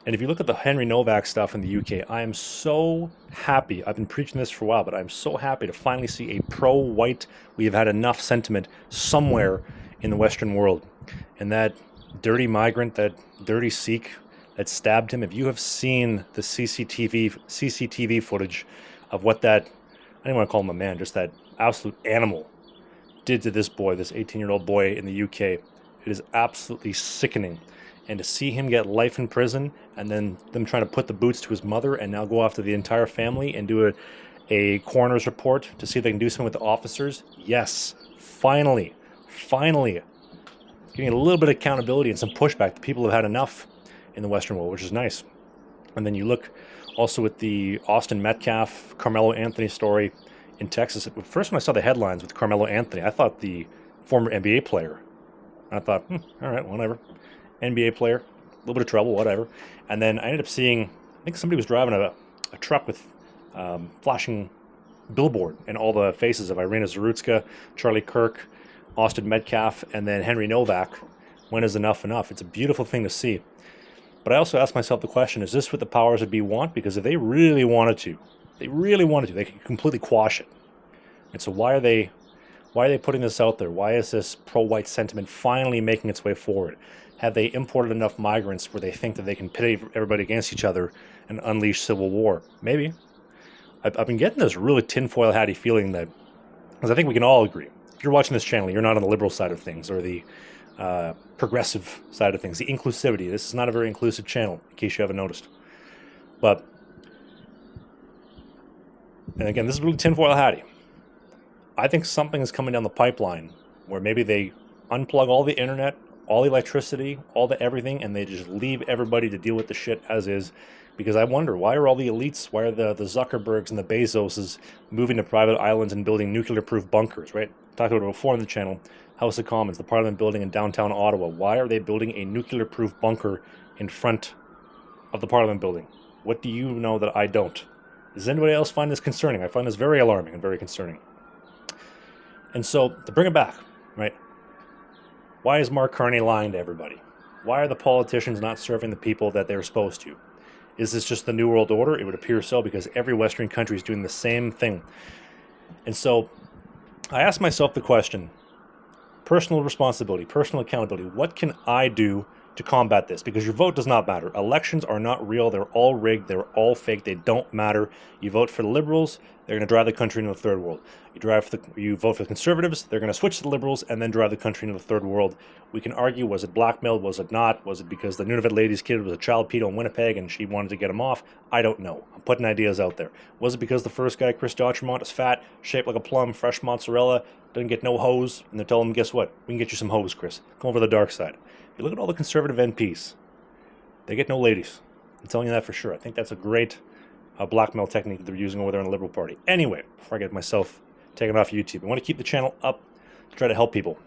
And if you look at the Henry Novak stuff in the UK, I am so happy. I've been preaching this for a while, but I'm so happy to finally see a pro-white, we have had enough sentiment somewhere in the Western world. And that dirty migrant, that dirty Sikh that stabbed him, if you have seen the CCTV footage of what that, I don't want to call him a man, just that absolute animal did to this boy, this 18-year-old boy in the UK, it is absolutely sickening. And to see him get life in prison and then them trying to put the boots to his mother and now go after the entire family and do a coroner's report to see if they can do something with the officers. Yes, finally, getting a little bit of accountability and some pushback. The people have had enough in the Western world, which is nice. And then you look also at the Austin Metcalf, Carmelo Anthony story in Texas. First, when I saw the headlines with Carmelo Anthony, I thought the former NBA player. I thought, all right, whatever. NBA player, a little bit of trouble, whatever. And then I ended up seeing, I think somebody was driving a truck with flashing billboard and all the faces of Irina Zarutska, Charlie Kirk, Austin Metcalf, and then Henry Novak. When is enough enough? It's a beautiful thing to see. But I also asked myself the question, is this what the powers that be want? Because if they really wanted to, they could completely quash it. And so why are they putting this out there? Why is this pro-white sentiment finally making its way forward? Have they imported enough migrants where they think that they can pit everybody against each other and unleash civil war? Maybe. I've been getting this really tinfoil hatty feeling that, because I think we can all agree, if you're watching this channel, you're not on the liberal side of things or the progressive side of things, the inclusivity. This is not a very inclusive channel, in case you haven't noticed. But, and again, this is really tinfoil hatty. I think something is coming down the pipeline where maybe they unplug all the internet, all the electricity, all the everything, and they just leave everybody to deal with the shit as is. Because I wonder, why are all the elites, why are the Zuckerbergs and the Bezoses moving to private islands and building nuclear-proof bunkers, right? Talked about it before on the channel. House of Commons, the Parliament building in downtown Ottawa. Why are they building a nuclear-proof bunker in front of the Parliament building? What do you know that I don't? Does anybody else find this concerning? I find this very alarming and very concerning. And so, to bring it back, right? Why is Mark Carney lying to everybody? Why are the politicians not serving the people that they're supposed to? Is this just the New World Order? It would appear so, because every Western country is doing the same thing. And so, I asked myself the question, personal responsibility, personal accountability, what can I do to combat this? Because your vote does not matter. Elections are not real. They're all rigged. They're all fake. They don't matter. You vote for the Liberals, they're going to drive the country into the third world. You vote for the Conservatives, they're going to switch to the Liberals and then drive the country into the third world. We can argue, was it blackmailed? Was it not? Was it because the Nunavut lady's kid was a child pedo in Winnipeg and she wanted to get him off? I don't know. I'm putting ideas out there. Was it because the first guy, Chris Dotremont, is fat, shaped like a plum, fresh mozzarella, doesn't get no hose, and they're telling him, guess what? We can get you some hose, Chris. Come over to the dark side. If you look at all the conservative MPs, they get no ladies. I'm telling you that for sure. I think that's a great blackmail technique that they're using over there in the Liberal Party. Anyway, before I get myself taken off YouTube, I want to keep the channel up to try to help people.